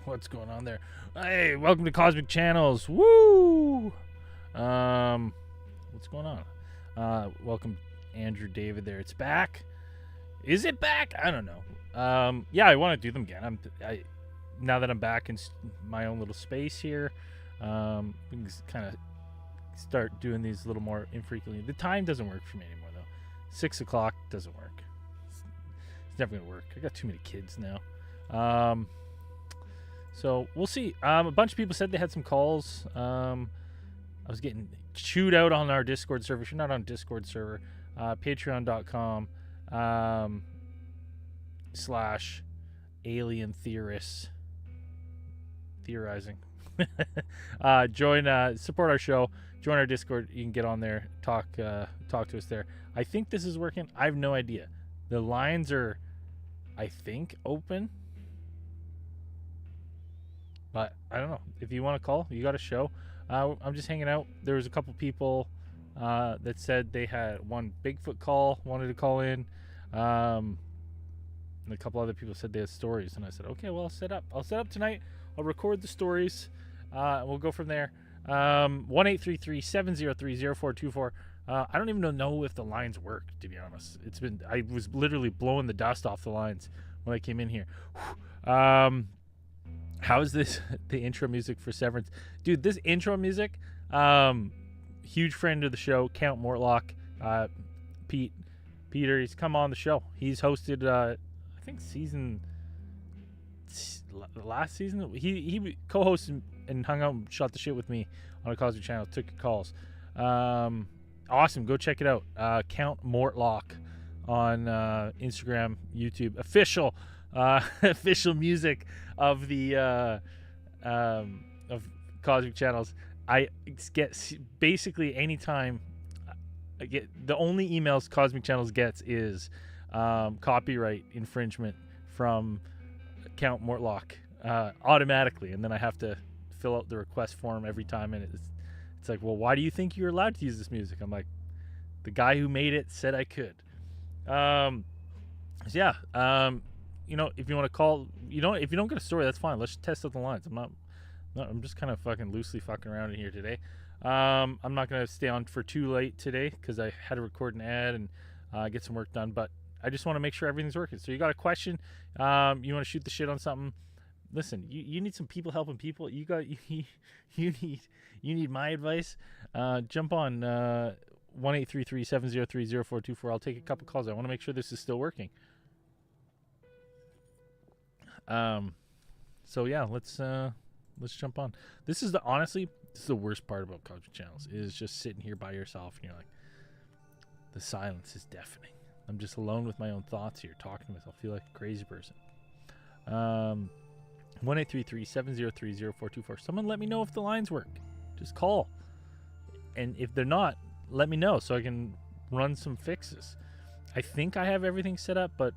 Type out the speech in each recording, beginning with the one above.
What's going on there? Hey, welcome to Cosmic Channels. Woo! What's going on? Welcome, Andrew David there. It's back. Is it back? I don't know. Yeah, I want to do them again. Now that I'm back in my own little space here, we can kind of start doing these a little more infrequently. The time doesn't work for me anymore, though. 6 o'clock doesn't work. It's never going to work. I got too many kids now. So we'll see. A bunch of people said they had some calls. I was getting chewed out on our Discord server. If you're not on Discord server, patreon.com /alien theorists theorizing. Join, support our show. Join our Discord. You can get on there, talk to us there. I think this is working. I have no idea. The lines are, I think, open. But I don't know. If you want to call, you got a show. I'm just hanging out. There was a couple people that said they had one Bigfoot call, wanted to call in. And a couple other people said they had stories. And I said, okay, well, I'll set up tonight. I'll record the stories. We'll go from there. 1-833-703-0424. I don't even know if the lines work, to be honest. I was literally blowing the dust off the lines when I came in here. How is this the intro music for Severance? Dude, this intro music, huge friend of the show, Count Mortlock, Peter, he's come on the show. He's hosted, I think last season, he co-hosted and hung out and shot the shit with me on a Cosmic Channel, took your calls. Awesome, go check it out. Count Mortlock on Instagram, YouTube, official music of the of Cosmic Channels. I get basically anytime I get, the only emails Cosmic Channels gets is copyright infringement from Count Mortlock automatically, and then I have to fill out the request form every time, and it's like, well, why do you think you're allowed to use this music? I'm like, the guy who made it said I could. So yeah, you know, if you want to call, if you don't get a story, that's fine. Let's test out the lines. I'm just kind of fucking loosely fucking around in here today. I'm not going to stay on for too late today because I had to record an ad and get some work done, but I just want to make sure everything's working. So you got a question, you want to shoot the shit on something, listen, you need some people helping people. You need my advice. Jump on 1-833-703-0424. I'll take a couple calls. I want to make sure this is still working. So yeah, let's jump on. This is the worst part about Cosmic Channels, is just sitting here by yourself and you're like, the silence is deafening. I'm just alone with my own thoughts here, talking to myself. I feel like a crazy person. 1-833-703-0424. Someone let me know if the lines work. Just call. And if they're not, let me know so I can run some fixes. I think I have everything set up, but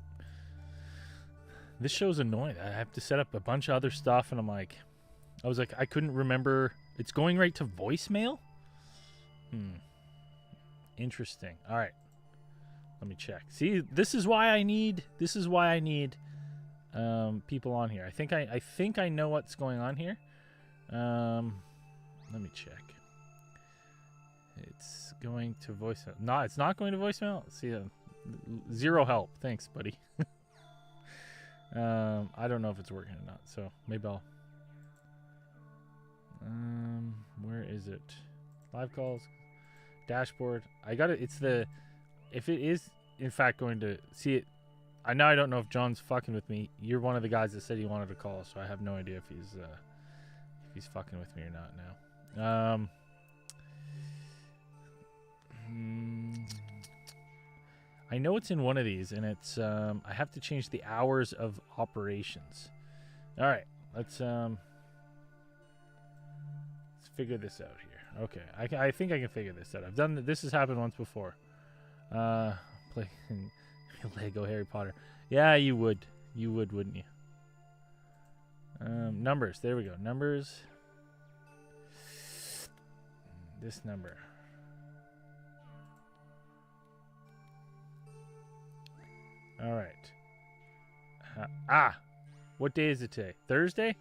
this show's annoying. I have to set up a bunch of other stuff, and I was like, I couldn't remember. It's going right to voicemail? Interesting. All right. Let me check. See, this is why I need people on here. I think I know what's going on here. Let me check. It's going to voicemail. No, it's not going to voicemail. See, zero help. Thanks, buddy. I don't know if it's working or not, so maybe I'll. Where is it? Live calls, dashboard. I got it. It's the. If it is in fact going to see it, I don't know if John's fucking with me. You're one of the guys that said he wanted to call, so I have no idea if he's fucking with me or not now. I know it's in one of these, and it's I have to change the hours of operations. All right, let's figure this out here. Okay, I think I can figure this out. I've done this has happened once before. Play Lego Harry Potter. Yeah, you would, wouldn't you? Numbers. There we go. Numbers. This number. All right. What day is it today? Thursday?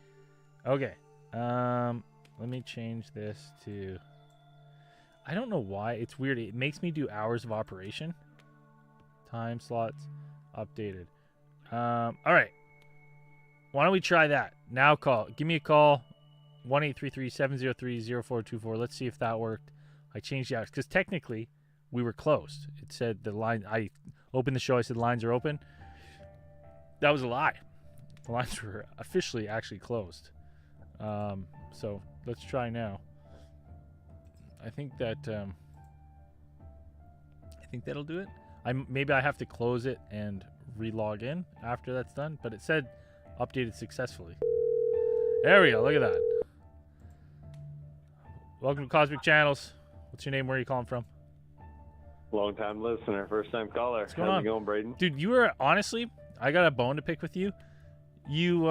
Okay. Let me change this to. I don't know why. It's weird. It makes me do hours of operation. Time slots updated. All right. Why don't we try that? Now call. Give me a call. 1-833-703-0424. Let's see if that worked. I changed the hours because technically we were closed. It said the line. I opened the show. I said lines are open. That was a lie. The lines were officially actually closed. So let's try now. I think that'll do it. Maybe I have to close it and re-log in after that's done, but it said updated successfully. There we go. Look at that. Welcome to Cosmic Channels. What's your name? Where are you calling from? Long time listener, first time caller. What's going How's on? it going, Braden? Dude, you were honestly, I got a bone to pick with you. You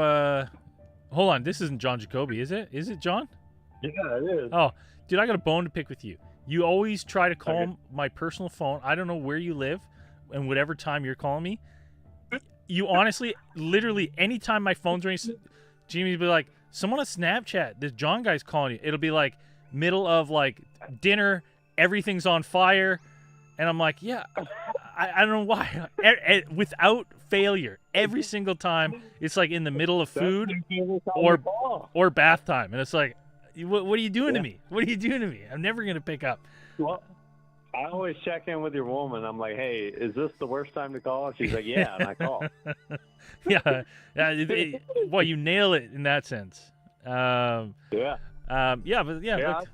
hold on, this isn't John Jacoby, is it? Is it John? Yeah, it is. Oh, dude, I got a bone to pick with you. You always try to call my personal phone. I don't know where you live and whatever time you're calling me. You honestly, literally, anytime my phone's ringing, Jamie will be like, someone on Snapchat, this John guy's calling you. It'll be like middle of like dinner, everything's on fire. And I'm like, yeah, I don't know why. Without failure every single time. It's like in the middle of food or or bath time, and it's like, what are you doing to me? What are you doing to me? I'm never gonna pick up. Well, I always check in with your woman. I'm like, hey, is this the worst time to call? And she's like, yeah, and I call. Yeah. Well, you nail it in that sense. Yeah. But yeah. Look,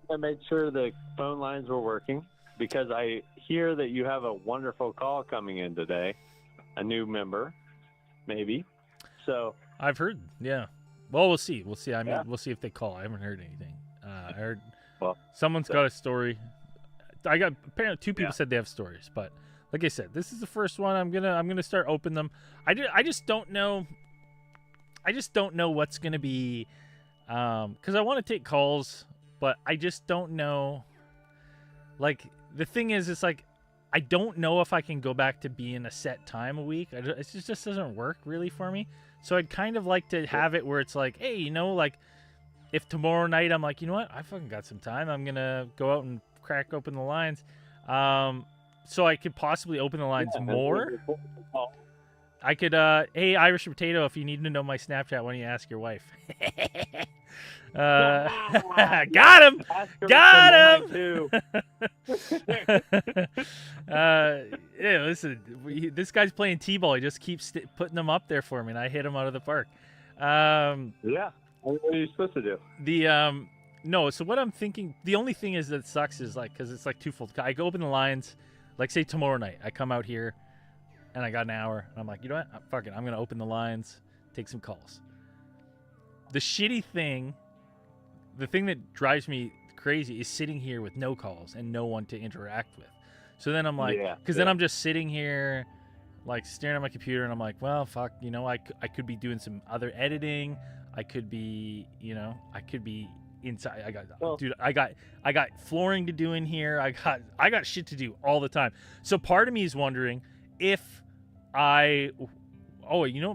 I made sure the phone lines were working because I hear that you have a wonderful call coming in today, a new member, maybe. So I've heard. Yeah. Well, we'll see. We'll see. I mean, we'll see if they call. I haven't heard anything. I heard someone's got a story. I got apparently 2 people said they have stories, but like I said, this is the first one. I'm gonna start opening them. I just don't know. I just don't know what's gonna be, because I want to take calls, but I just don't know. Like the thing is, it's like I don't know if I can go back to being a set time a week. It just doesn't work really for me. So I'd kind of like to have it where it's like, hey, like if tomorrow night I'm like, you know what, I fucking got some time. I'm gonna go out and crack open the lines, so I could possibly open the lines more. I could, hey, Irish Potato, if you need to know my Snapchat, why don't you ask your wife? Got him! Got him! Yeah, listen, this guy's playing T-ball. He just keeps putting them up there for me, and I hit him out of the park. Yeah, what are you supposed to do? No, so what I'm thinking, the only thing is that sucks is like, because it's like twofold. I go open the lines, like say tomorrow night, I come out here and I got an hour and I'm like, you know what? Fuck it. I'm going to open the lines, take some calls. The shitty thing, the thing that drives me crazy is sitting here with no calls and no one to interact with. So then I'm like, then I'm just sitting here like staring at my computer and I'm like, well, fuck, I could be doing some other editing. I could be inside. I got flooring to do in here. I got shit to do all the time. So part of me is wondering if it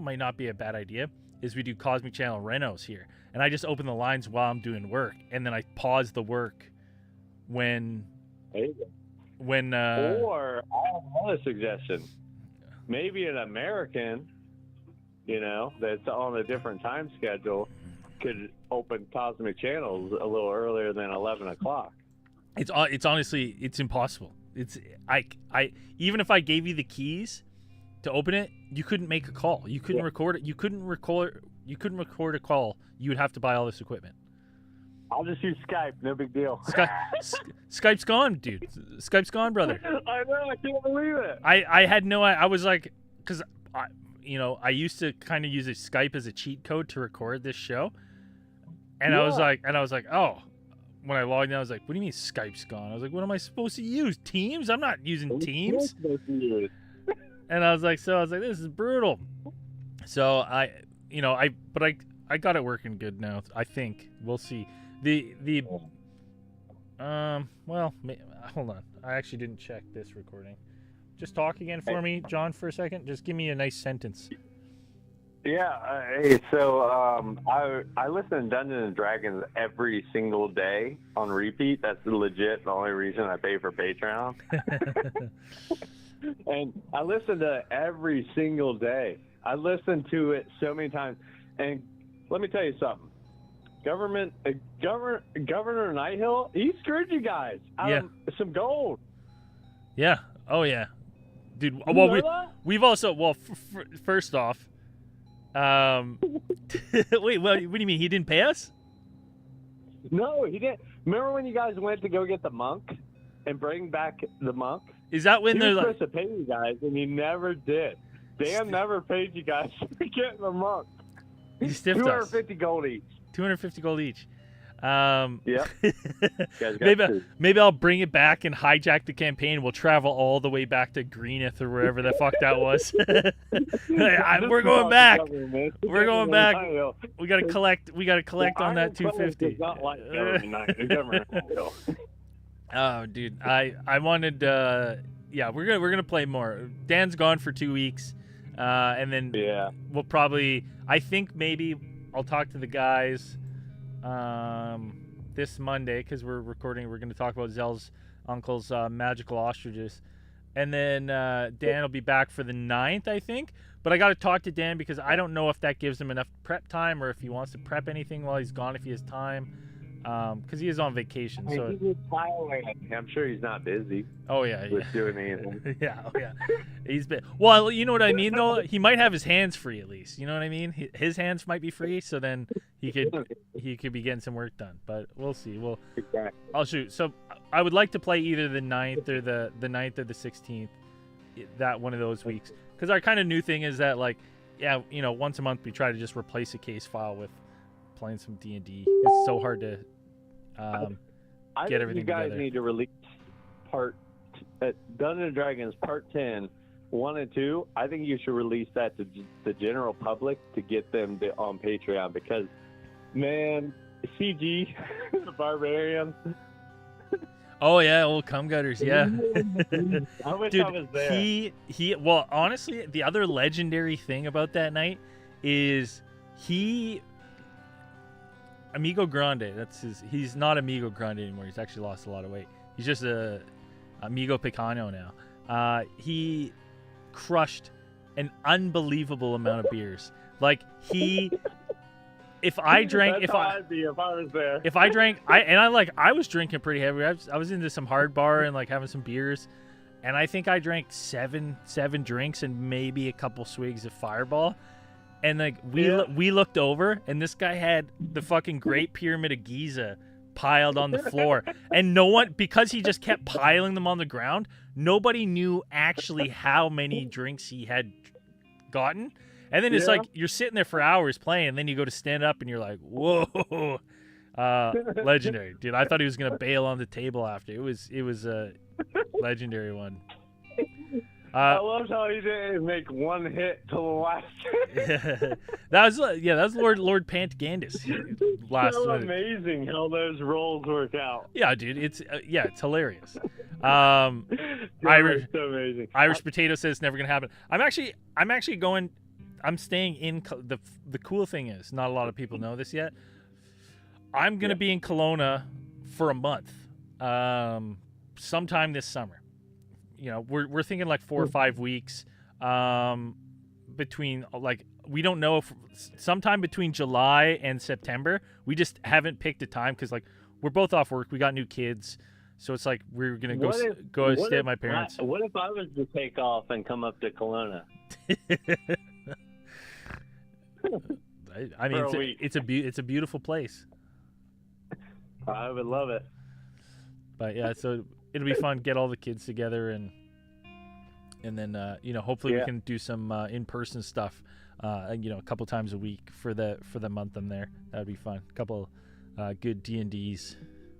might not be a bad idea is we do Cosmic Channel renos here, and I just open the lines while I'm doing work, and then I pause the work when. Or I have another suggestion. Maybe an American, that's on a different time schedule, could open Cosmic Channels a little earlier than 11 o'clock. It's honestly, it's impossible. I even if I gave you the keys to open it, you couldn't make a call. You couldn't record it. You couldn't record a call. You would have to buy all this equipment. I'll just use Skype. No big deal. Skype's gone, dude. Skype's gone, brother. I know. I can't believe it. I had no. I was like, because I used to kind of use a Skype as a cheat code to record this show. And I was like, oh, when I logged in, I was like, what do you mean Skype's gone? I was like, what am I supposed to use? Teams? I'm not using Teams. And I was like, this is brutal. So I got it working good now. I think we'll see. Hold on. I actually didn't check this recording. Just talk again for me, John, for a second. Just give me a nice sentence. Yeah, hey, so I listen to Dungeons and Dragons every single day on repeat. That's legit the only reason I pay for Patreon. And I listen to it every single day. I listen to it so many times. And let me tell you something. Governor Nighthill, he screwed you guys out of some gold. Yeah. Oh, yeah. Dude, well, we've also, first off, wait, what do you mean? He didn't pay us? No, he didn't. Remember when you guys went to go get the monk and bring back the monk? Is that when they're supposed to pay you guys, and he never did. Dan never paid you guys for getting the monk. He stiffed us. 250 gold each. 250 gold each. Yeah. Maybe I'll bring it back and hijack the campaign. We'll travel all the way back to Greeneth or wherever the fuck that was. We're going back. We're going back. We gotta collect. On that 250. Oh, dude, I wanted. We're gonna play more. Dan's gone for 2 weeks, and then we'll probably. I think maybe I'll talk to the guys. This Monday, because we're recording, we're going to talk about Zell's uncle's magical ostriches. and then Dan will be back for the 9th, I think. But I got to talk to Dan because I don't know if that gives him enough prep time or if he wants to prep anything while he's gone, if he has time. Because he is on vacation. So he's in Thailand. I'm sure he's not busy. Oh yeah, with doing anything. yeah, He's been well. You know what I mean, though. He might have his hands free at least. You know what I mean. His hands might be free, so then he could be getting some work done. But we'll see. Exactly. I'll shoot. So I would like to play either the 9th or the 9th or the 16th. That one of those weeks. Because our kind of new thing is that, like, yeah, once a month we try to just replace a case file with playing some D&D. It's so hard to get everything together. You guys need to release Dungeons & Dragons Part 10, 1 and 2. I think you should release that to the general public to get them on Patreon because, man, CG, the Barbarian. Oh yeah, old cum gutters, yeah. I wish Dude, I was there. Well, honestly, the other legendary thing about that night is Amigo Grande. He's not Amigo Grande anymore. He's actually lost a lot of weight. He's just a Amigo Picano now. He crushed an unbelievable amount of beers. Like if I drank, if I was there, if I drank, I was drinking pretty heavy. I was into some hard bar and like having some beers, and I think I drank seven drinks and maybe a couple swigs of Fireball. And like we looked over, and this guy had the fucking Great Pyramid of Giza piled on the floor, and no one, because he just kept piling them on the ground, nobody knew actually how many drinks he had gotten. And then it's like you're sitting there for hours playing, and then you go to stand up, and you're like, whoa, legendary, dude. I thought he was gonna bail on the table after. It was a legendary one. I love how he didn't make one hit till the last. that was Lord Pantagandus last. So amazing how those rolls work out. Yeah, dude, it's hilarious. Irish, so amazing. Irish Potato says it's never gonna happen. I'm actually going. I'm staying in. The cool thing is, not a lot of people know this yet. I'm gonna be in Kelowna for a month, sometime this summer. We're thinking like 4 or 5 weeks between, like, we don't know if sometime between July and September. We just haven't picked a time because, like, we're both off work. We got new kids. So it's like we're going to go stay at my parents. What if I was to take off and come up to Kelowna? I mean, it's a beautiful place. I would love it. But yeah, so it'll be fun. Get all the kids together and then hopefully we can do some in-person stuff. A couple times a week for the month I'm there. That would be fun. A couple good D&Ds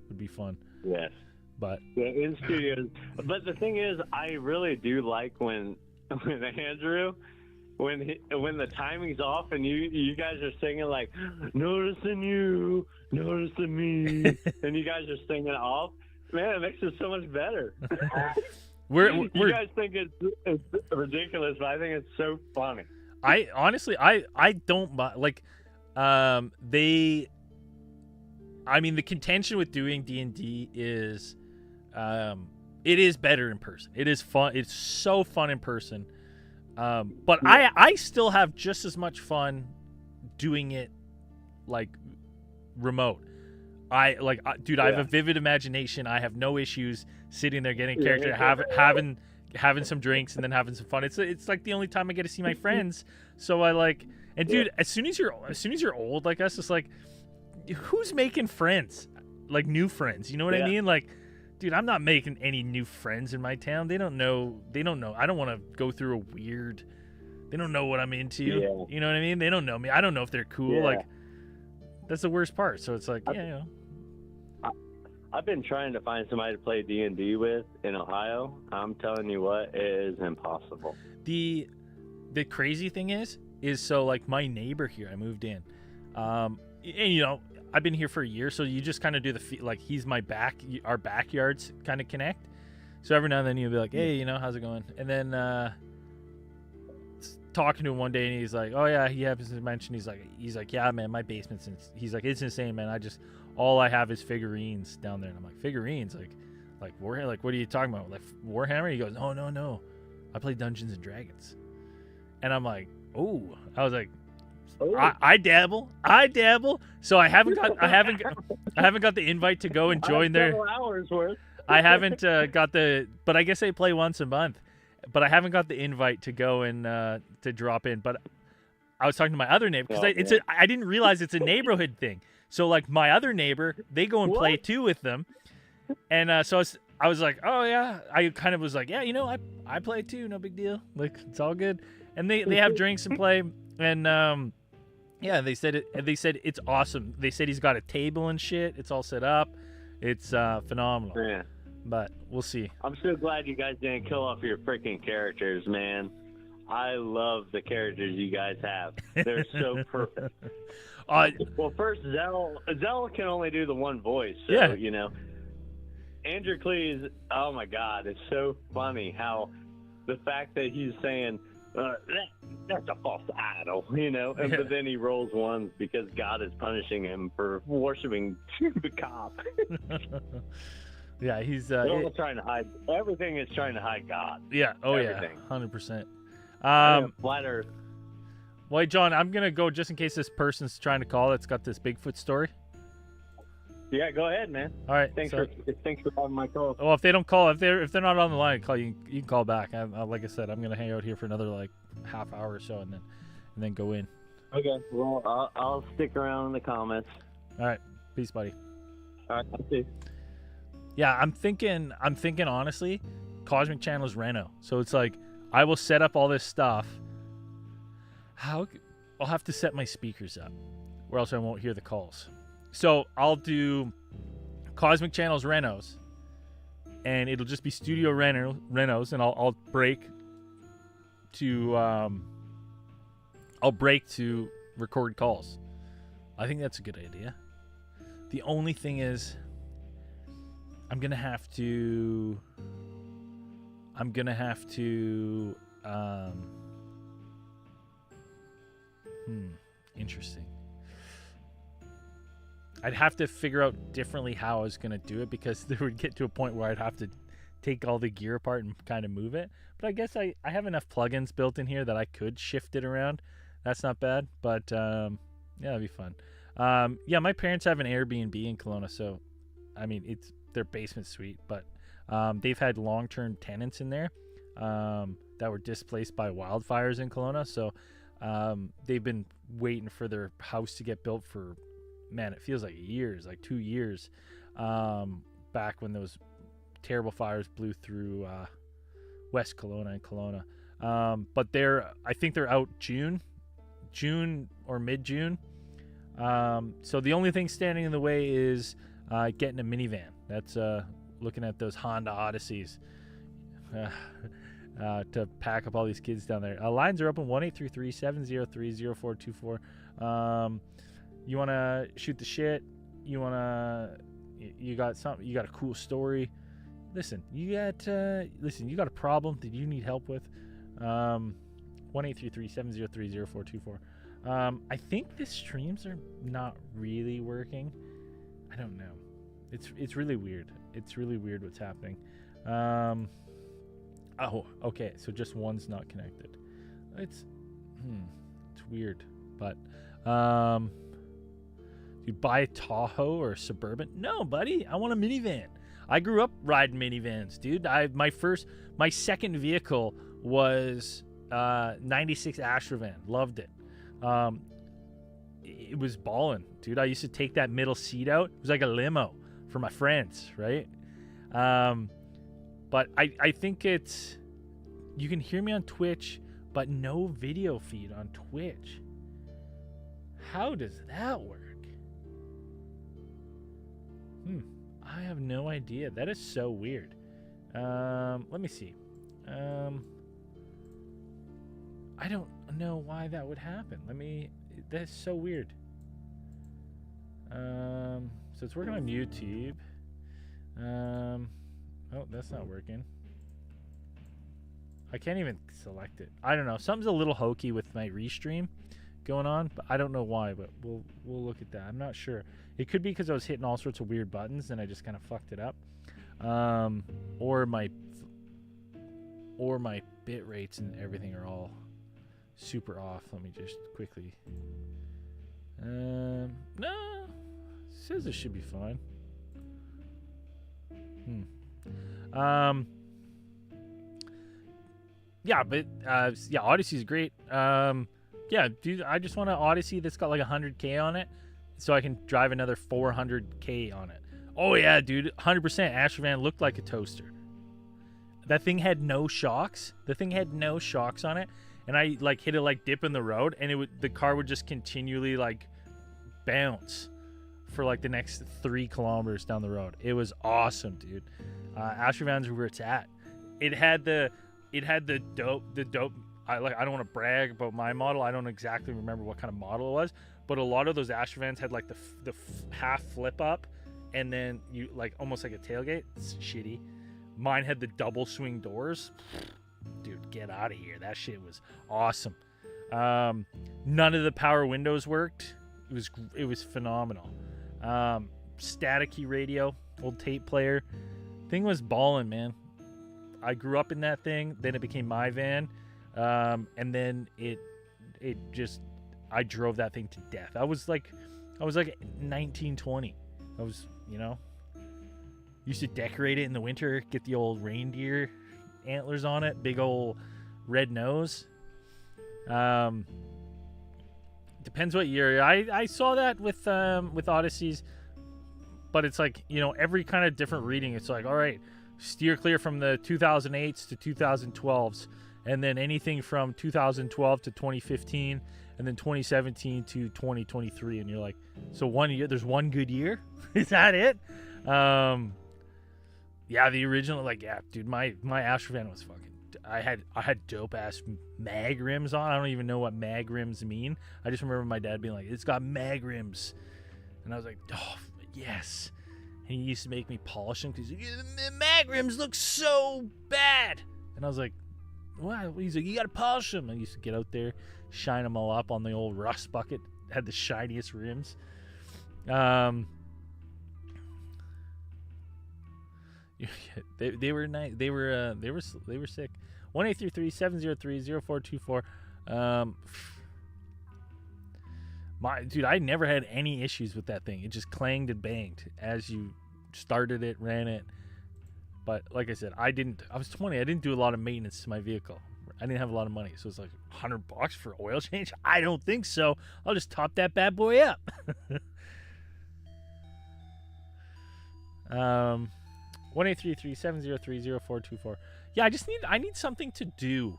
would be fun. Yes. But in studios. But the thing is, I really do like when Andrew, when the timing's off and you guys are singing like noticing you, noticing me, and you guys are singing off. Man, it makes it so much better. You guys think it's ridiculous, but I think it's so funny. I honestly don't like the contention with doing D&D is it is better in person. It is fun. It's so fun in person. But yeah. I still have just as much fun doing it like remote. Dude, I have a vivid imagination. I have no issues sitting there getting a character, having some drinks, and then having some fun. It's like the only time I get to see my friends. So I like, and dude, as soon as you're old like us, it's like, who's making friends, like new friends? You know what I mean? Like, dude, I'm not making any new friends in my town. They don't know. I don't want to go through a weird. They don't know what I'm into. Yeah. You know what I mean? They don't know me. I don't know if they're cool. Yeah. Like, that's the worst part. So it's like, I've been trying to find somebody to play D&D with in Ohio. I'm telling you what, it is impossible. The crazy thing is so like my neighbor here, I moved in, and I've been here for a year, so you just kind of do like he's my our backyards kind of connect. So every now and then you'll be like, hey, how's it going? And then talking to him one day, and he's like, oh yeah, he happens to mention, he's like, yeah, man, my basement's he's like, it's insane, man. All I have is figurines down there. And I'm like, figurines? like Warhammer. Like, what are you talking about? Like Warhammer? He goes, oh no, I play Dungeons and Dragons. And I'm like, oh. I was like, I dabble. So I haven't got the invite to go and join their. Hours worth. I haven't got the, but I guess they play once a month. But I haven't got the invite to go and to drop in. But I was talking to my other neighbor because I didn't realize it's a neighborhood thing. So like my other neighbor, they go and play too with them, and so I was like, oh yeah, I kind of was like, yeah, I play too, no big deal, like it's all good, and they have drinks and play, and yeah, they said it's awesome. They said he's got a table and shit. It's all set up. It's phenomenal. Yeah. But we'll see. I'm so glad you guys didn't kill off your freaking characters, man. I love the characters you guys have. They're so perfect. Well, first, Zell can only do the one voice. So, yeah. Andrew Cleese, oh my God, it's so funny how the fact that he's saying, that's a false idol, but then he rolls ones because God is punishing him for worshiping the cop. Yeah, he's trying to hide. Everything is trying to hide God. Yeah. Oh, everything. Yeah. 100%. Flat Earth. Well, John, I'm gonna go just in case this person's trying to call. It's got this Bigfoot story. Yeah, go ahead, man. All right. Thanks for having my call. Well, if they don't call, if they're not on the line, call you. You can call back. Like I said, I'm gonna hang out here for another like half hour or so, and then go in. Okay. Well, I'll stick around in the comments. All right. Peace, buddy. All right. I'll see. Yeah, I'm thinking honestly, Cosmic Channel's Reno. So it's like I will set up all this stuff. I'll have to set my speakers up, or else I won't hear the calls. So I'll do Cosmic Channel's Renos, and it'll just be Studio Renos, and I'll break to record calls. I think that's a good idea. The only thing is, I'm gonna have to. Interesting. I'd have to figure out differently how I was gonna do it, because there would get to a point where I'd have to take all the gear apart and kind of move it. But I guess I have enough plugins built in here that I could shift it around. That's not bad. But yeah, that'd be fun. Yeah, my parents have an Airbnb in Kelowna, so I mean it's their basement suite, but they've had long-term tenants in there that were displaced by wildfires in Kelowna. So they've been waiting for their house to get built for, man, it feels like years, like 2 years, back when those terrible fires blew through West Kelowna and Kelowna. But I think they're out June or mid-June. So the only thing standing in the way is getting a minivan. That's looking at those Honda Odysseys to pack up all these kids down there. Lines are open 1-833-703-0424. You want to shoot the shit? You got something? You got a cool story? Listen, you got a problem that you need help with? 1-833-703-0424. I think the streams are not really working. I don't know. It's really weird. It's really weird what's happening. Oh, okay. So just one's not connected. It's weird. But you buy a Tahoe or a Suburban? No, buddy. I want a minivan. I grew up riding minivans, dude. My second vehicle was 96 Astrovan. Loved it. It was ballin', dude. I used to take that middle seat out. It was like a limo for my friends, right? But I think it's, you can hear me on Twitch, but no video feed on Twitch. How does that work? I have no idea. That is so weird. Let me see. I don't know why that would happen. That's so weird. So it's working on YouTube. Oh, that's not working. I can't even select it. I don't know. Something's a little hokey with my restream going on, but I don't know why, but we'll look at that. I'm not sure. It could be because I was hitting all sorts of weird buttons and I just kind of fucked it up. or my bit rates and everything are all super off. Let me just quickly. No, says it should be fine. Yeah, but yeah, Odyssey's great. Yeah, dude, I just want an Odyssey that's got like 100K on it, so I can drive another 400K on it. Oh yeah, dude, 100%. Astrovan looked like a toaster. That thing had no shocks. The thing had no shocks on it, and I like hit a like dip in the road, and the car would just continually like bounce for like the next 3 kilometers down the road. It was awesome, dude. Astrovan's where it's at. It had the dope. I don't want to brag about my model. I don't exactly remember what kind of model it was, but a lot of those Astrovans had like the half flip up, and then you like almost like a tailgate. It's shitty. Mine had the double swing doors. Dude, get out of here. That shit was awesome. None of the power windows worked. It was phenomenal. Staticky radio, old tape player. Thing was ballin', man. I grew up in that thing. Then it became my van, and then it just I drove that thing to death. I was like 19, 20. I was, used to decorate it in the winter, get the old reindeer antlers on it, big old red nose. Depends what year. I saw that with Odysseys, but it's like, every kind of different reading. It's like, all right, steer clear from the 2008s to 2012s, and then anything from 2012 to 2015, and then 2017 to 2023. And you're like, so 1 year, there's one good year? Is that it? Yeah, the original, dude, my Astrovan was fucking. I had dope ass mag rims on. I don't even know what mag rims mean. I just remember my dad being like, "It's got mag rims," and I was like, "Oh yes." And he used to make me polish them because the mag rims look so bad. And I was like, "What?" He's like, "You gotta polish them." I used to get out there, shine them all up on the old rust bucket. Had the shiniest rims. They were nice. They were sick. 1-833-703-0424. Dude, I never had any issues with that thing. It just clanged and banged as you started it, ran it. But like I said, I was 20. I didn't do a lot of maintenance to my vehicle. I didn't have a lot of money, so it's like $100 for oil change. I don't think so. I'll just top that bad boy up. 1-833-703-0424. Yeah, I need something to do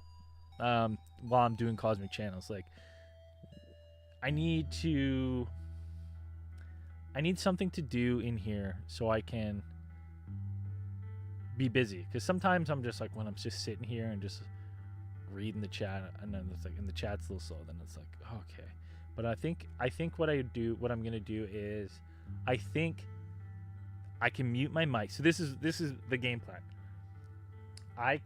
while I'm doing Cosmic Channels. Like, I need something to do in here so I can be busy. Because sometimes I'm just like, when I'm just sitting here and just reading the chat, and then it's like, and the chat's a little slow, then it's like, okay. But I think what I'm gonna do is, I think I can mute my mic. So this is the game plan. I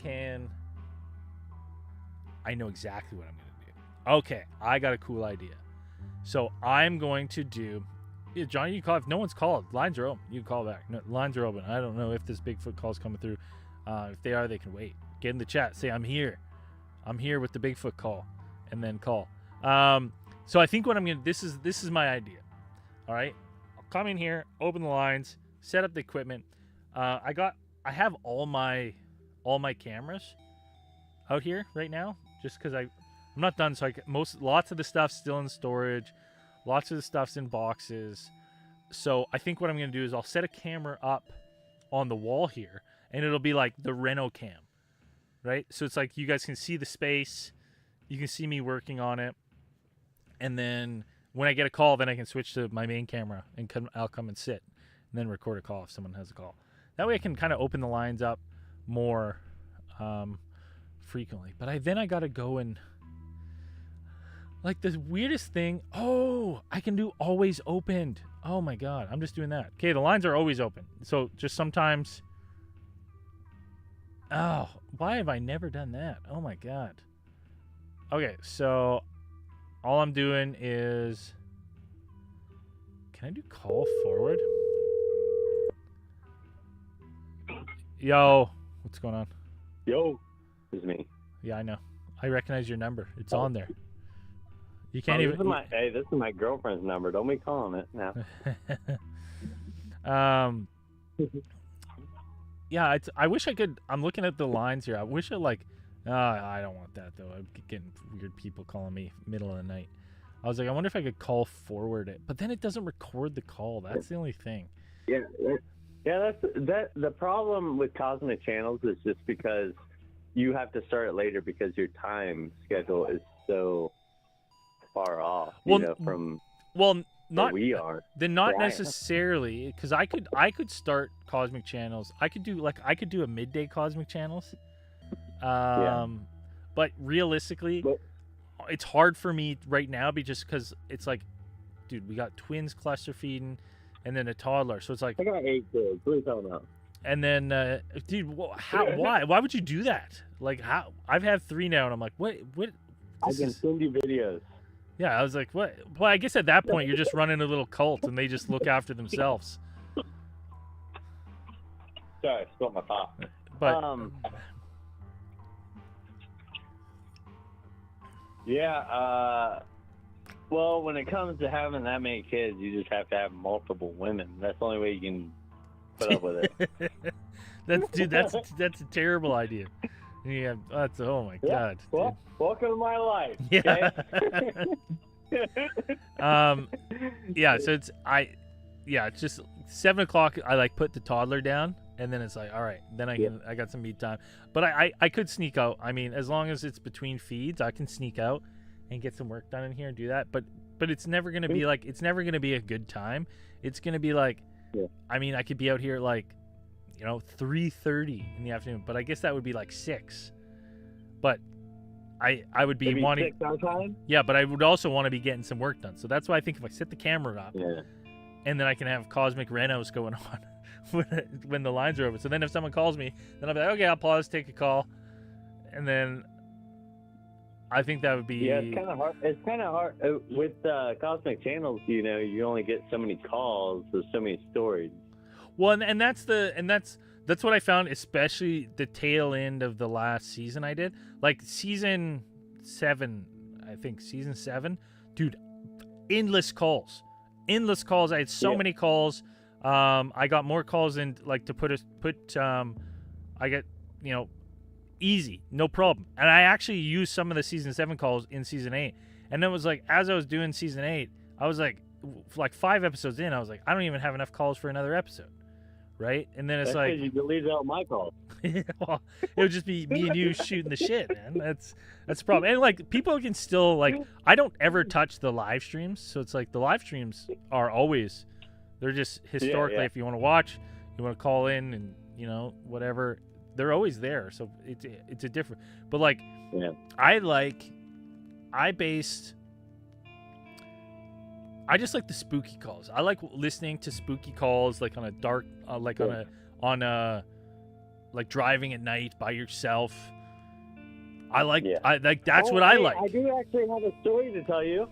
know exactly what I'm going to do. Okay, I got a cool idea. So I'm going to do... Yeah, John, you can call. If no one's called, lines are open. You can call back. No, lines are open. I don't know if this Bigfoot call's coming through. If they are, they can wait. Get in the chat. Say, I'm here. I'm here with the Bigfoot call. And then call. So I think what I'm going to... This is my idea. All right? I'll come in here, open the lines, set up the equipment. I have all my cameras out here right now, just because I'm not done. So lots of the stuff's still in storage, lots of the stuff's in boxes. So I think what I'm gonna do is I'll set a camera up on the wall here, and it'll be like the Reno cam, right? So it's like you guys can see the space, you can see me working on it, and then when I get a call, then I can switch to my main camera and I'll come and sit. And then record a call if someone has a call. That way I can kind of open the lines up more frequently. But I gotta go and, like, the weirdest thing. Oh, I can do always opened. Oh my god, I'm just doing that. Okay, the lines are always open. So just sometimes. Oh, why have I never done that? Oh my god. Okay, so all I'm doing is, can I do call forward? Yo, what's going on? Yo, it's me. Yeah, I know. I recognize your number. It's on there. You can't even. This is my girlfriend's number. Don't be calling it now. Yeah, I wish I could. I'm looking at the lines here. I wish I don't want that though. I'm getting weird people calling me middle of the night. I was like, I wonder if I could call forward it, but then it doesn't record the call. That's the only thing. Yeah. That's the problem with Cosmic Channels is just because you have to start it later because your time schedule is so far off. From not we are. Then not necessarily, because I could start Cosmic Channels. I could do a midday Cosmic Channels. But realistically, it's hard for me right now because it's like, dude, we got twins cluster feeding, and then a toddler. So it's like I got 8 kids. What are you talking about? And then, dude, why would you do that? Like, how? I've had 3 now, and I'm like, what? I can send you videos. Yeah, I was like, what? Well, I guess at that point you're just running a little cult, and they just look after themselves. Sorry, I spilled my pop. But well, when it comes to having that many kids, you just have to have multiple women. That's the only way you can put up with it. That's a terrible idea. Yeah, oh my god. Well, welcome to my life. Yeah. Okay? Yeah. So it's just 7 o'clock. I like put the toddler down, and then it's like, all right, then I got some me time. But I could sneak out. I mean, as long as it's between feeds, I can sneak out and get some work done in here and do that. But it's never gonna be like, it's never gonna be a good time. It's gonna be like, I mean, I could be out here like, 3:30 in the afternoon, but I guess that would be like 6. But I would be wanting 6 our time? Yeah, but I would also want to be getting some work done. So that's why I think if I set the camera up, and then I can have cosmic renos going on when the lines are open. So then if someone calls me, then I'll be like, okay, I'll pause, take a call, and then I think that would be it's kind of hard. It's kind of hard with Cosmic Channels. You only get so many calls, there's so many stories. Well, and that's what I found, especially the tail end of the last season I did. Like season 7, I think season 7, dude, endless calls. I had so many calls. I got more calls in, like, to I got, easy, no problem. And I actually used some of the season 7 calls in season 8. And it was like, as I was doing season 8, I was like 5 episodes in, I was like, I don't even have enough calls for another episode. Right? And then it's That's like, you deleted out my calls. Well, it would just be me and you shooting the shit, man. That's the problem. And like, people can still, like, I don't ever touch the live streams, so it's like the live streams are always, they're just historically, if you want to watch, you want to call in, and whatever, they're always there. So it's a different, but like, I just like the spooky calls. I like listening to spooky calls, like on a dark, on a like driving at night by yourself. I like that's what I like. I do actually have a story to tell you.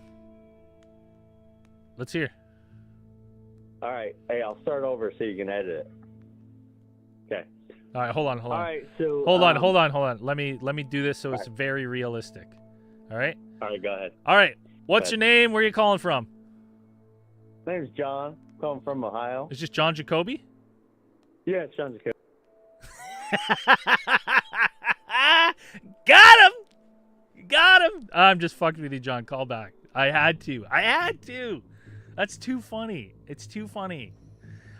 Let's hear. All right. Hey, I'll start over so you can edit it. Okay. All right, hold on. All right, so hold on. Let me do this so it's very realistic. All right. All right, go ahead. All right. What's your name? Where are you calling from? My name's John. Calling from Ohio. Is this John Jacoby? Yeah, it's John Jacoby. Got him. I'm just fucking with you, John. Call back. I had to. That's too funny. It's too funny.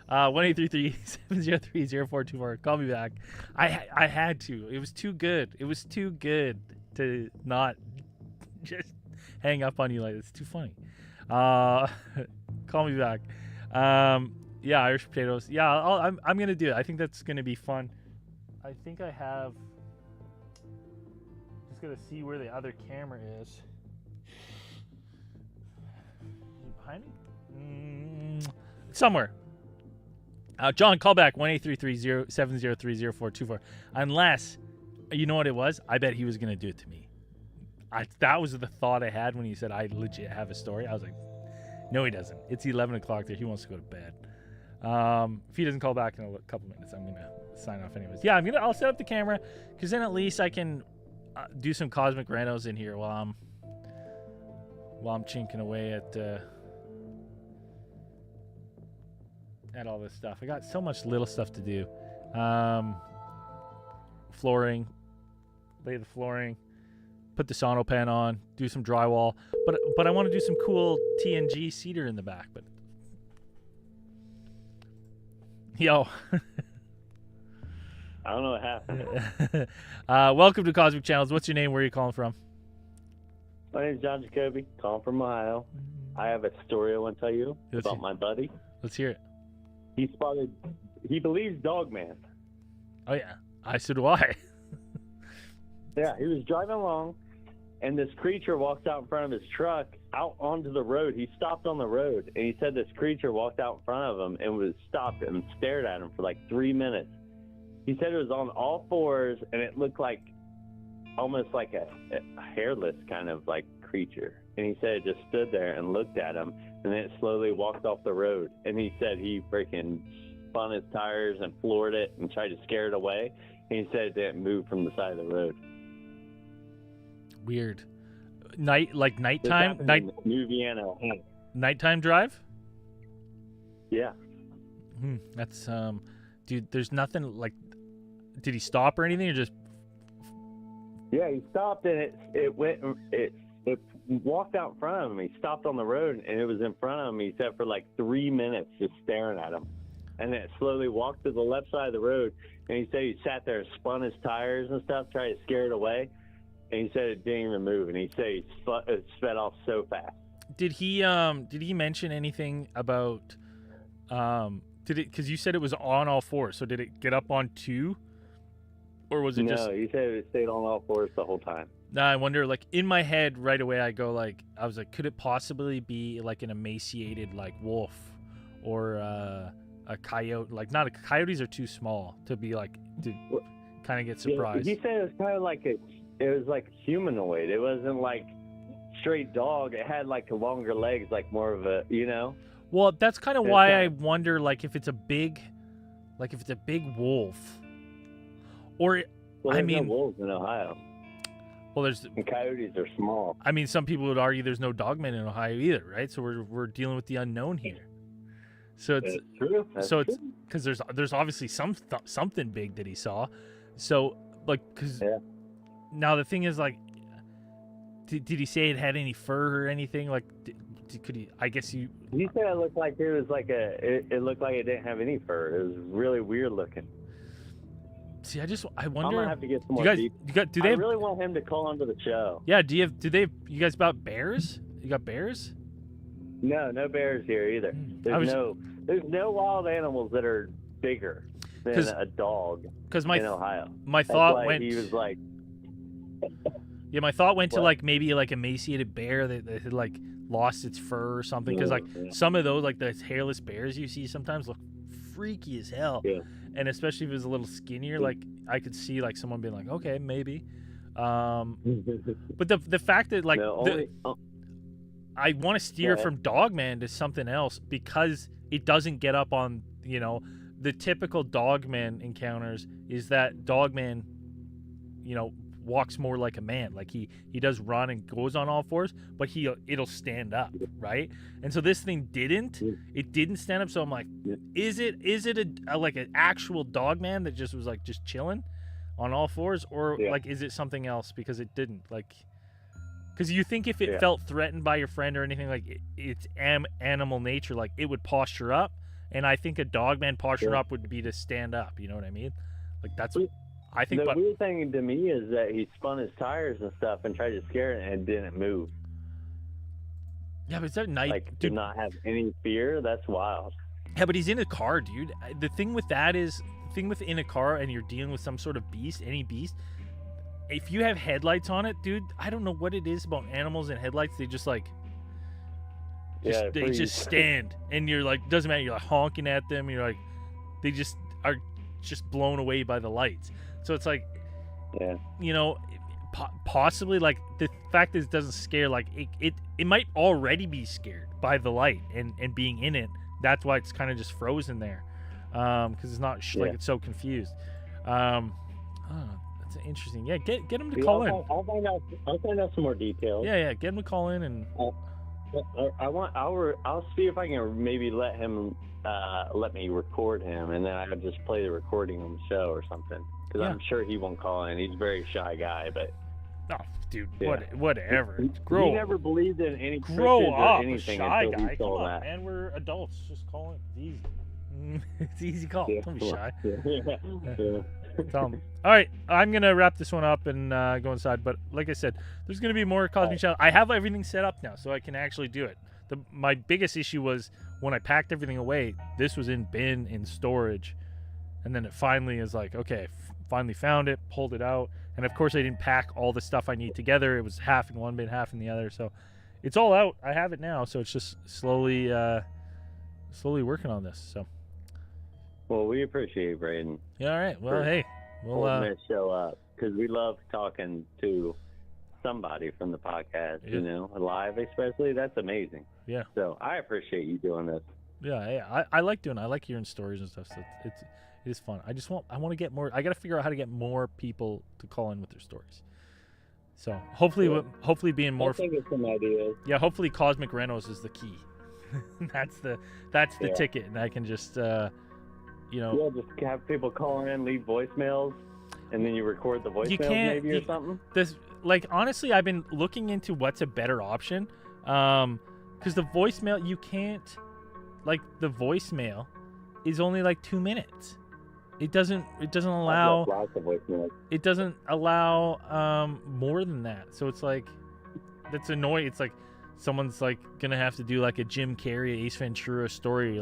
1-833-703-0424. Call me back. I had to. It was too good. It was too good to not just hang up on you like this. It's too funny. Call me back. Yeah, Irish potatoes. Yeah, I'm gonna do it. I think that's gonna be fun. I think I have. Just gotta see where the other camera is. Is it behind me? Somewhere. John, call back 1-833-703-0424. Unless, you know what it was? I bet he was gonna do it to me. That was the thought I had when he said I legit have a story. I was like, no, he doesn't. It's 11 o'clock there. He wants to go to bed. If he doesn't call back in a couple minutes, I'm gonna sign off anyways. Yeah, I'll set up the camera because then at least I can do some cosmic renos in here while I'm chinking away at all this stuff. I got so much little stuff to do. Flooring, lay the flooring, put the sono pan on, do some drywall. But I want to do some cool TNG cedar in the back. But yo. I don't know what happened. Welcome to Cosmic Channels. What's your name? Where are you calling from? My name's John Jacoby, calling from Ohio. I have a story I want to tell you about my buddy. Let's hear it. He believes Dogman. Oh, yeah. So do I. Yeah, he was driving along, and this creature walked out in front of his truck out onto the road. He stopped on the road, and he said this creature walked out in front of him and was stopped and stared at him for like 3 minutes. He said it was on all fours, and it looked like almost like a hairless kind of like creature. And he said it just stood there and looked at him, and then it slowly walked off the road. And he said he freaking spun his tires and floored it and tried to scare it away. And he said it didn't move from the side of the road. Weird. Nighttime? New Vienna. Nighttime drive? Yeah. That's dude, there's nothing like. Did he stop or anything, or just? Yeah, he stopped and it walked out in front of him. He stopped on the road and it was in front of him. He sat for like 3 minutes just staring at him, and then it slowly walked to the left side of the road. And he said he sat there and spun his tires and stuff, tried to scare it away. And he said it didn't even move. And he said it sped off so fast. Did he mention anything about did it, because you said it was on all fours, so did it get up on two, or was it No, he said it stayed on all fours the whole time. Now I wonder, like, in my head right away I was like, could it possibly be like an emaciated like wolf or a coyote? Like, not coyotes are too small to be like to kind of get surprised. Yeah, he said it was kind of like it was like humanoid. It wasn't like straight dog. It had like longer legs, like more of a, Well, that's kind of why I wonder, like, if it's a big wolf, or there's no wolves in Ohio. Well, and coyotes are small. I mean, some people would argue there's no dogmen in Ohio either, right? So we're dealing with the unknown here. So it's true. It's because there's obviously something big that he saw. So like, now the thing is, like, did he say it had any fur or anything? Like, could he? I guess he said it looked like it was like it looked like it didn't have any fur. It was really weird looking. See, I wonder. I'm gonna have to get some more. I really want him to call onto the show. Yeah. You guys about bears? You got bears? No bears here either. There's no wild animals that are bigger than a dog. In Ohio. My thought went. He was like. Yeah, my thought went to like maybe like emaciated bear that had like lost its fur or something, because like some of those, like the hairless bears you see sometimes, look freaky as hell. Yeah. And especially if it was a little skinnier, like I could see like someone being like, okay, maybe. But the fact that like I want to steer from Dogman to something else, because it doesn't get up on, the typical Dogman encounters is that Dogman, walks more like a man. Like he does run and goes on all fours, but it'll stand up, right? And so this thing didn't stand up. So I'm like, is it like an actual Dogman that just was like just chilling on all fours, or like is it something else? Because it didn't, like, because you think if it felt threatened by your friend or anything, like it's animal nature, like it would posture up. And I think a Dogman posture up would be to stand up. You know what I mean? Like that's what I think. The weird thing to me is that he spun his tires and stuff and tried to scare it, and it didn't move. Yeah, but it's at night. Like, did not have any fear. That's wild. Yeah, but he's in a car, dude. The thing with that is, in a car and you're dealing with some sort of beast, any beast, if you have headlights on it, dude, I don't know what it is about animals and headlights. They just like, they just stand, and you're like, doesn't matter. You're like honking at them. You're like, they just are just blown away by the lights. So it's like, possibly like the fact that it doesn't scare, like it might already be scared by the light and being in it. That's why it's kind of just frozen there. because it's not like it's so confused. That's interesting. Yeah, get him to call in. I'll find out some more details. Yeah, get him to call in and. I'll see if I can maybe let me record him, and then I could just play the recording on the show or something. Because I'm sure he won't call in. He's a very shy guy, but. Oh, dude, whatever. He never believed in any grow up, or anything a shy until guy. he Come saw on, that. man. We're adults. Just call it. It's easy. It's easy call. Yeah, Don't be shy. Yeah. Tell him. All right, I'm gonna wrap this one up and go inside. But like I said, there's gonna be more Cosmic Channel. I have everything set up now, so I can actually do it. My biggest issue was when I packed everything away. This was in bin in storage, and then it finally is like, okay, finally found it, pulled it out, and of course I didn't pack all the stuff I need together. It was half in one bin, half in the other. So it's all out. I have it now, so it's just slowly working on this. So. Well, we appreciate it, Braden. Yeah, all right. Well, hey, we'll show up because we love talking to somebody from the podcast. Yeah. You know, live especially. That's amazing. Yeah. So I appreciate you doing this. Yeah. I like doing it. I like hearing stories and stuff. So it is fun. I want to get more. I got to figure out how to get more people to call in with their stories. So hopefully being more. I'll think of some ideas. Yeah. Hopefully Cosmic Renos is the key. that's the ticket, and I can just. Yeah, just have people call in, leave voicemails, and then you record the voicemails maybe or something. Honestly, I've been looking into what's a better option, because the voicemail you can't, the voicemail is only 2 minutes. It doesn't allow. Lots of voicemails. It doesn't allow more than that. So it's that's annoying. It's someone's gonna have to do a Jim Carrey, Ace Ventura story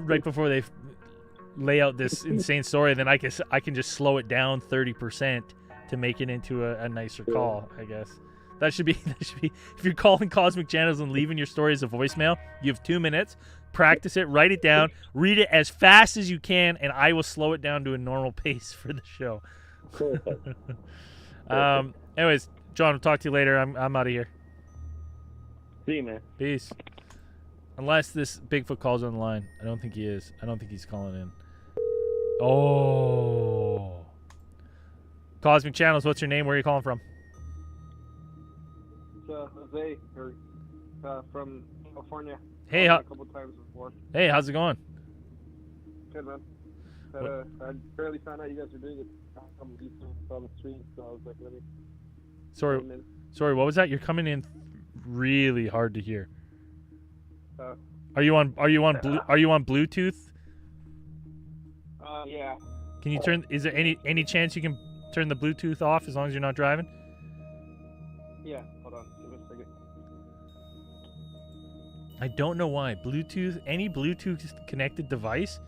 right before they lay out this insane story, then I can just slow it down 30% to make it into a nicer call. I guess that should be if you're calling Cosmic Channels and leaving your story as a voicemail, you have 2 minutes. Practice it, write it down, read it as fast as you can, and I will slow it down to a normal pace for the show. Anyways, John, I'll talk to you later. I'm out of here. See you, man. Peace. Unless this Bigfoot calls on the line. I don't think he is. I don't think he's calling in. Oh. Cosmic Channels, what's your name? Where are you calling from? It's Jose, from California. Hey, a couple times before. Hey, how's it going? Good, man. I barely found out you guys were doing it. I'm on the street, so I was like, let me. Sorry, what was that? You're coming in really hard to hear. Are you on Bluetooth? Yeah. Can you turn? Is there any chance you can turn the Bluetooth off as long as you're not driving? Yeah. Hold on. Give me a second. I don't know why any Bluetooth connected device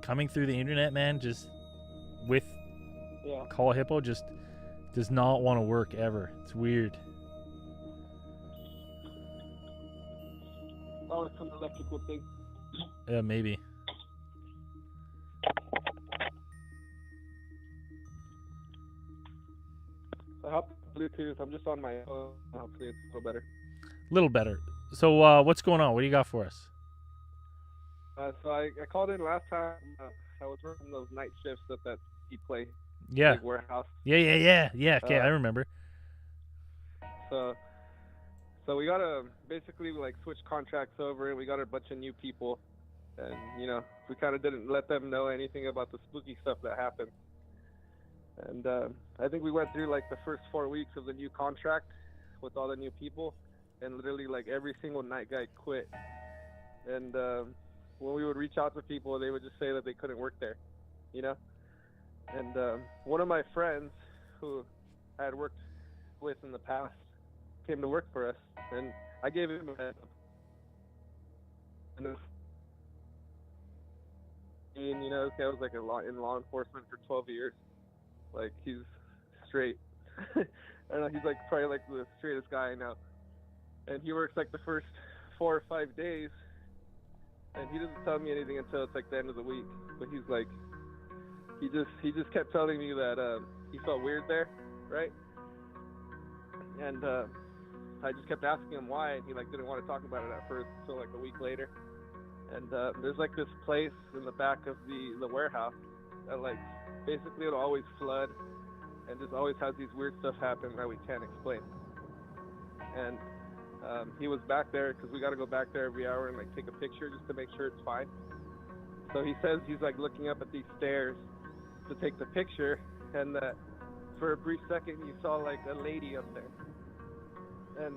coming through the internet, man, just with Call Hippo just does not want to work ever. It's weird. Oh, it's some electrical thing. Yeah, maybe. I hopped Bluetooth. I'm just on my phone. Hopefully it's a little better. Little better. So what's going on? What do you got for us? So I called in last time. I was working those night shifts at that play. Yeah. Big warehouse. Yeah. Okay, I remember. So we gotta basically switch contracts over, and we got a bunch of new people, and we kind of didn't let them know anything about the spooky stuff that happened. And I think we went through the first 4 weeks of the new contract with all the new people, and literally every single night guy quit. And when we would reach out to people, they would just say that they couldn't work there, And one of my friends who I had worked with in the past came to work for us, and I gave him a heads up. And this guy was in law enforcement for 12 years. He's straight. I don't know, he's probably the straightest guy I know. And he works the first 4 or 5 days, and he doesn't tell me anything until it's the end of the week. But he's he just kept telling me that he felt weird there, right? And I just kept asking him why, and he didn't want to talk about it at first until a week later. And there's like this place in the back of the warehouse that like basically it'll always flood and just always has these weird stuff happen that we can't explain. And he was back there because we got to go back there every hour and like take a picture just to make sure it's fine. So he says he's like looking up at these stairs to take the picture, and that for a brief second you saw like a lady up there. And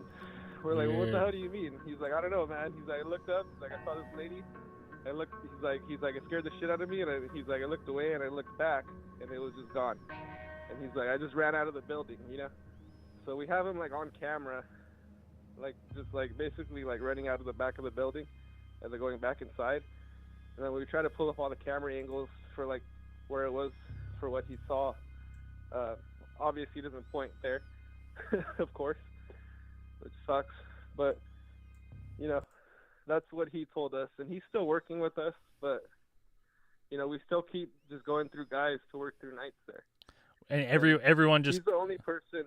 we're like, well, what the hell do you mean? He's like, I don't know, man. He's like, I looked up, he's like, I saw this lady. I looked. He's like, it scared the shit out of me, and he's like, I looked away and I looked back, and it was just gone. And he's like, I just ran out of the building, you know. So we have him like on camera, like just like basically like running out of the back of the building, and then going back inside. And then we try to pull up all the camera angles for like where it was for what he saw. Obviously, he doesn't point there, of course, which sucks. But you know, that's what he told us, and he's still working with us. But you know, we still keep just going through guys to work through nights there. And everyone just he's the only person.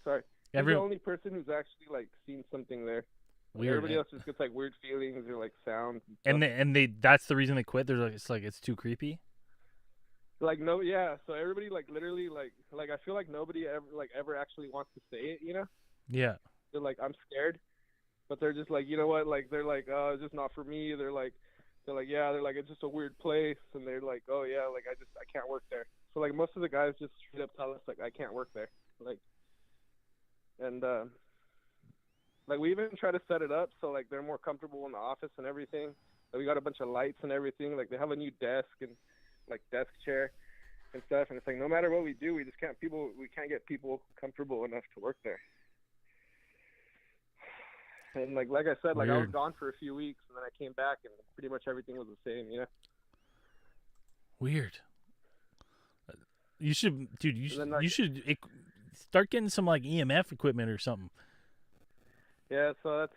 Sorry, he's the only person who's actually like seen something there. Weird. Everybody else just gets like weird feelings or like sounds. And they that's the reason they quit. They're like it's too creepy. Like no, yeah. So everybody like literally like I feel like nobody ever actually wants to say it, you know? Yeah. They're like, I'm scared, but they're just like, you know what? Like they're like, oh, it's just not for me. They're like, yeah. They're like, it's just a weird place, and they're like, oh yeah, like I can't work there. So like most of the guys just straight up tell us like I can't work there, like, and like we even try to set it up so like they're more comfortable in the office and everything. Like, we got a bunch of lights and everything. Like they have a new desk and like desk chair and stuff. And it's like no matter what we do, we can't get people comfortable enough to work there. And like I said, like I was gone for a few weeks and then I came back and pretty much everything was the same, you know. Weird. You should, dude. You should start getting some like EMF equipment or something. Yeah, so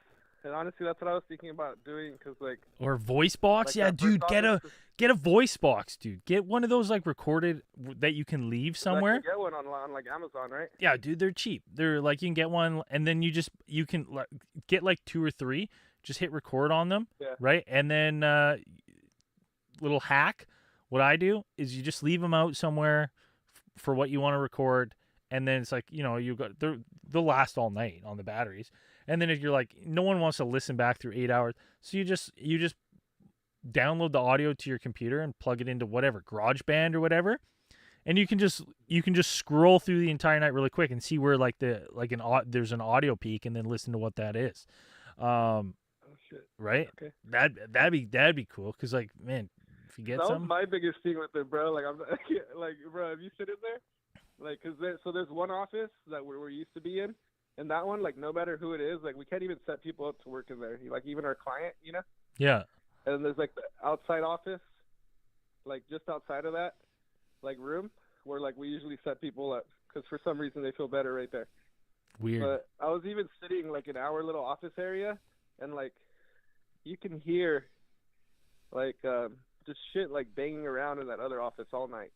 honestly that's what I was thinking about doing, cause like or voice box. Like, yeah, dude, get a voice box, dude. Get one of those like recorded that you can leave somewhere. You can get one on like Amazon, right? Yeah, dude, they're cheap. They're like you can get one, and then you can get like 2 or 3. Just hit record on them, right? And then little hack. What I do is you just leave them out somewhere for what you want to record, and then it's like they'll last all night on the batteries. And then if you're like, no one wants to listen back through 8 hours, so you just download the audio to your computer and plug it into whatever GarageBand or whatever, and you can just scroll through the entire night really quick and see where there's an audio peak, and then listen to what that is. Oh shit! Right? Okay. That'd be cool, because like, man, if you get that some. was my biggest thing with it, bro. Like I'm like, bro, have you sit in there? Like, there's one office that we're used to be in. And that one, like, no matter who it is, like, we can't even set people up to work in there. Like, even our client, you know? Yeah. And then there's, like, the outside office, like, just outside of that, like, room, where, like, we usually set people up. Because for some reason they feel better right there. Weird. But I was even sitting, like, in our little office area, and, like, you can hear, like, just shit, like, banging around in that other office all night.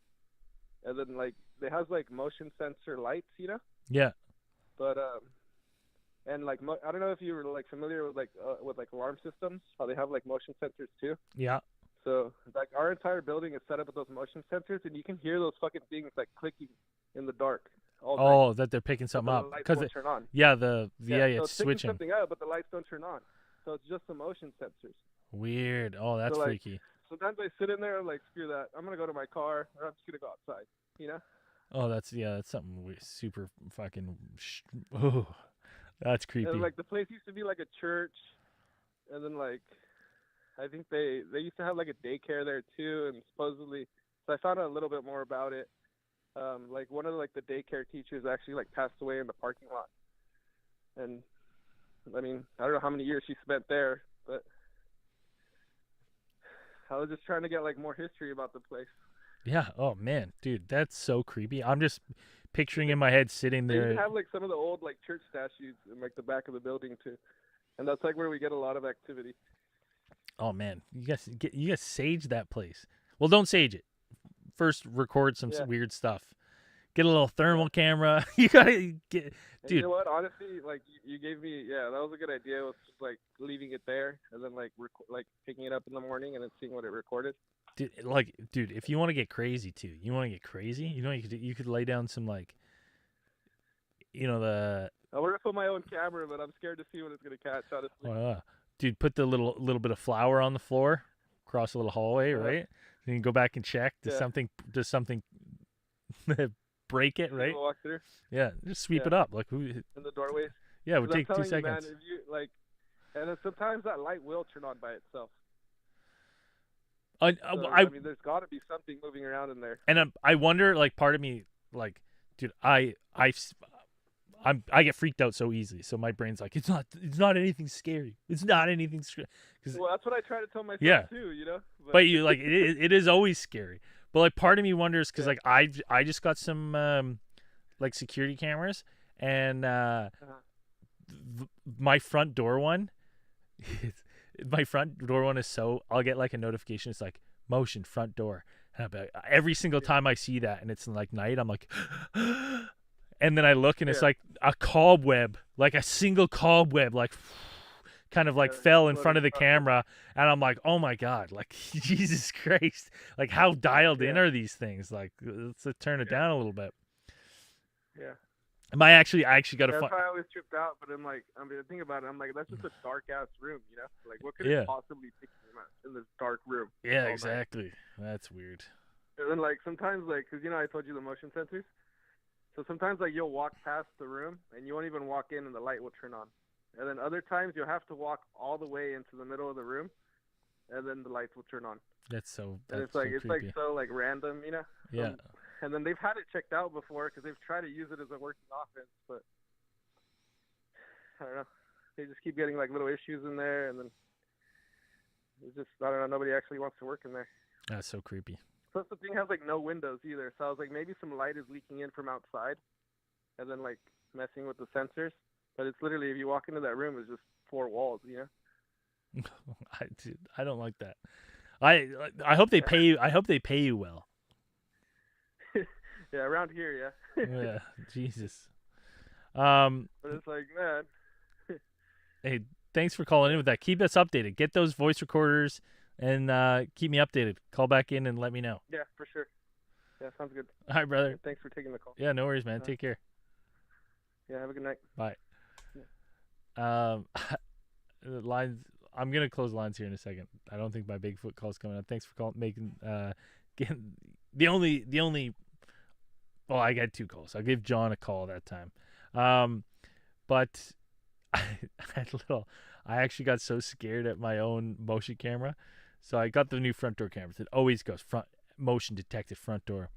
And then, like, it has, like, motion sensor lights, you know? Yeah. But and like I don't know if you were like familiar with like alarm systems, how they have like motion sensors too. Yeah. So like our entire building is set up with those motion sensors, and you can hear those fucking things like clicking in the dark all night. That they're picking something up because turn on. Yeah, so it's switching something up, but the lights don't turn on. So it's just the motion sensors. Weird. Oh, that's freaky. Sometimes I sit in there and like, screw that. I'm gonna go to my car, or I'm just gonna go outside. You know. Oh, that's something super fucking. Oh, that's creepy. And like the place used to be like a church, and then like, I think they used to have like a daycare there too, and supposedly, so I found out a little bit more about it. Like one of like the daycare teachers actually like passed away in the parking lot, and I mean I don't know how many years she spent there, but I was just trying to get like more history about the place. Yeah. Oh man, dude, that's so creepy. I'm just picturing in my head sitting there. They even have like some of the old like church statues in like the back of the building too, and that's like where we get a lot of activity. Oh man, you guys sage that place. Well, don't sage it. First, record some weird stuff, get a little thermal camera. You gotta get, And dude. you know what? Honestly, like you gave me, that was a good idea. It was just like leaving it there and then like picking it up in the morning and then seeing what it recorded. Dude, if you want to get crazy too, you could lay down some like, the. I want to put my own camera, but I'm scared to see what it's gonna catch. Honestly. Dude, put the little bit of flour on the floor, across a little hallway, right? Then you go back and check. Does something break it, right? Walk through. Yeah, just sweep it up, like who? In the doorways. Yeah, it would take 2 seconds. seconds. Man, if you like, and then sometimes that light will turn on by itself. I mean, there's got to be something moving around in there. And I wonder, like, part of me, like, dude, I get freaked out so easily. So my brain's like, it's not anything scary. It's not anything scary. Well, that's what I try to tell myself too, But you like it is always scary. But like, part of me wonders because like I just got some like security cameras and my front door one. My front door one is I'll get like a notification. It's like motion front door. And I'll be like, every single time I see that and it's like night, I'm like, and then I look and it's like a cobweb, like a single cobweb, like kind of like fell in front of the camera. And I'm like, oh my God, like Jesus Christ, like how dialed in are these things? Like let's turn it down a little bit. Yeah. I actually got That's why I always tripped out, but I'm like, I mean, think about it. I'm like, that's just a dark ass room, Like, what could it possibly pick in this dark room? Yeah, exactly. That's weird. And then, like, sometimes, like, because I told you the motion sensors. So sometimes, like, you'll walk past the room and you won't even walk in, and the light will turn on. And then other times you'll have to walk all the way into the middle of the room, and then the lights will turn on. That's so. And it's like so like random, Yeah. And then they've had it checked out before because they've tried to use it as a working offense, but I don't know. They just keep getting like little issues in there, and then it's just, I don't know, nobody actually wants to work in there. That's so creepy. Plus the thing has like no windows either, so I was like, maybe some light is leaking in from outside and then like messing with the sensors. But it's literally, if you walk into that room, it's just 4 walls, I don't like that. I hope they pay you. I hope they pay you well. Yeah, around here, yeah. Yeah, Jesus. But it's like, man. Hey, thanks for calling in with that. Keep us updated. Get those voice recorders and keep me updated. Call back in and let me know. Yeah, for sure. Yeah, sounds good. All right, brother. Thanks for taking the call. Yeah, no worries, man. Take care. Yeah, have a good night. Bye. Yeah. Lines. I'm gonna close lines here in a second. I don't think my Bigfoot call's coming up. Thanks for getting the only. Well, I got 2 calls. I'll give John a call that time. But I actually got so scared at my own motion camera. So I got the new front door camera. It always goes front motion detected front door.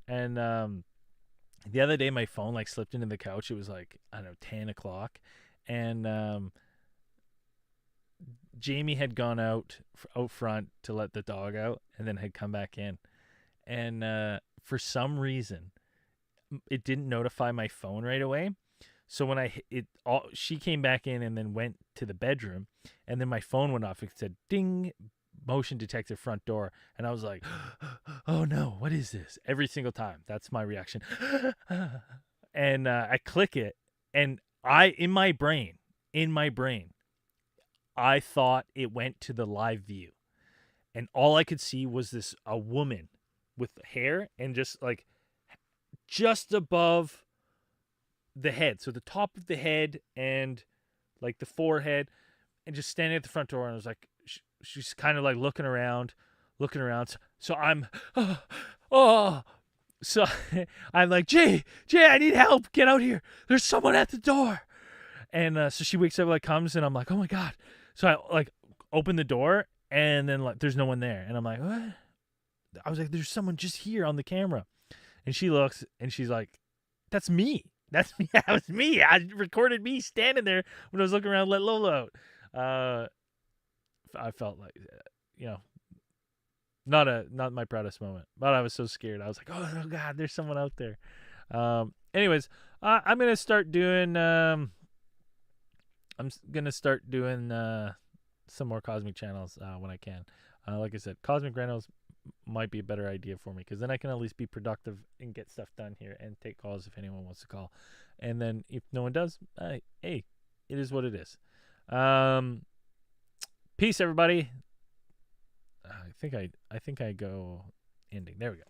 And the other day my phone like slipped into the couch. It was like, I don't know, 10 o'clock. And Jamie had gone out front to let the dog out and then had come back in. And for some reason, it didn't notify my phone right away. So when she came back in and then went to the bedroom, and then my phone went off. It said, ding, motion detected front door. And I was like, oh no, what is this? Every single time. That's my reaction. And I click it, and in my brain, I thought it went to the live view. And all I could see was a woman with hair and just above the head. So the top of the head and like the forehead, and just standing at the front door. And I was like, she's kind of like looking around. So I'm, so I'm like, Jay, I need help. Get out here. There's someone at the door. And so she wakes up, like comes, and I'm like, oh my God. So I like open the door, and then like there's no one there. And I'm like, what? I was like, there's someone just here on the camera. And she looks, and she's like, that's me. That's me. That was me. I recorded me standing there when I was looking around, let Lola out. I felt like, not my proudest moment, but I was so scared. I was like, oh God, there's someone out there. Anyways, I'm going to start doing, some more Cosmic Channels when I can. Like I said, Cosmic Channels might be a better idea for me, because then I can at least be productive and get stuff done here and take calls if anyone wants to call. And then if no one does, hey, it is what it is. Peace, everybody. I think I go ending. There we go.